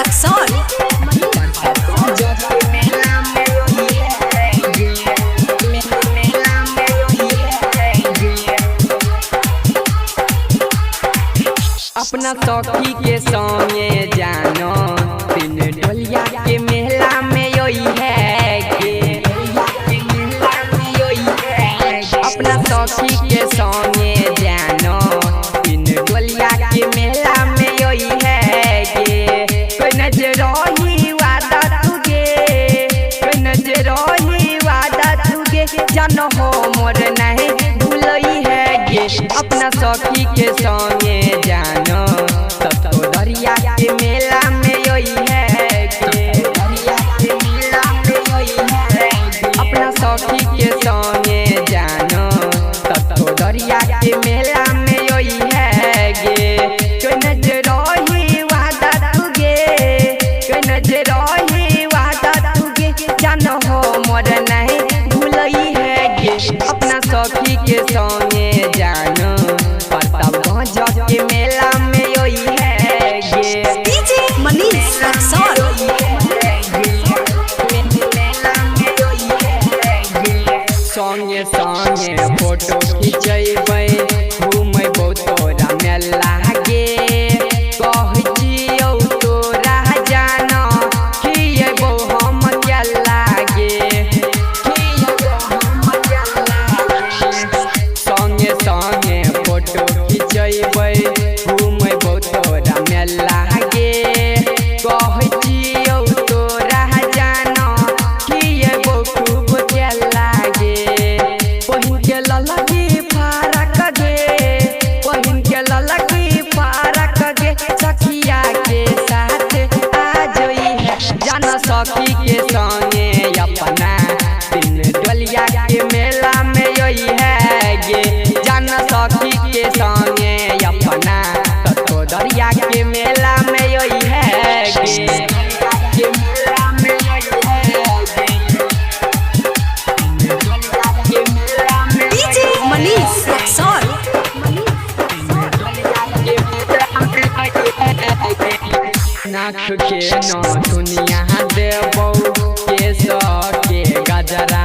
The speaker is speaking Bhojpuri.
रक्सौल। अपना सखी के संगे जानो तीन ढोलिया के मेला में योई है गे। अपना सखी के संगे जानो तीन ढोलिया के मेला में योई है गे। कोई नजरोही वादा तुगे, कोई नजरोही वादा तुगे, जानो हो मोर नहीं भूलई है गे। अपना सखी के संगे जानो तब तो दरिया के मेला में योई है गे। अपना सखी के संगे जानो तब तो दरिया के मेला में योई है गे। कोई नजरोही वादा तुगे, कोई नजरोही वादा तुगे, जानो हो मोर नहीं भूलई है गे। अपना सखी के संगे जानो प्रतापगंज के मेला में योई है गे। डीजे मनीष रक्सौल। संगे संगे फोटो खिंचेबै घूमेबो तोरा मेला गे। कहजियौ तोरा जानो खिएबो हम केला गे। संगे संगे फोटो खिंचेबै घूमेबो तोरा मेला गे। कहजियौ तोरा जानो खिएबो खूब केला गे। पहिन के ललकी फारक गे, पहिन के ललकी फारक गे, सखिया के साथ आ जोई है। जानो सखी के संगे अपना तीन ढोलिया के मेला में योई है गे। जानो सखी के संगे अपना तो दरिया के मेला में योई है गे। डीजे मनीष रक्सौल। नाक के नौ दुनिया देबो केस के गजरा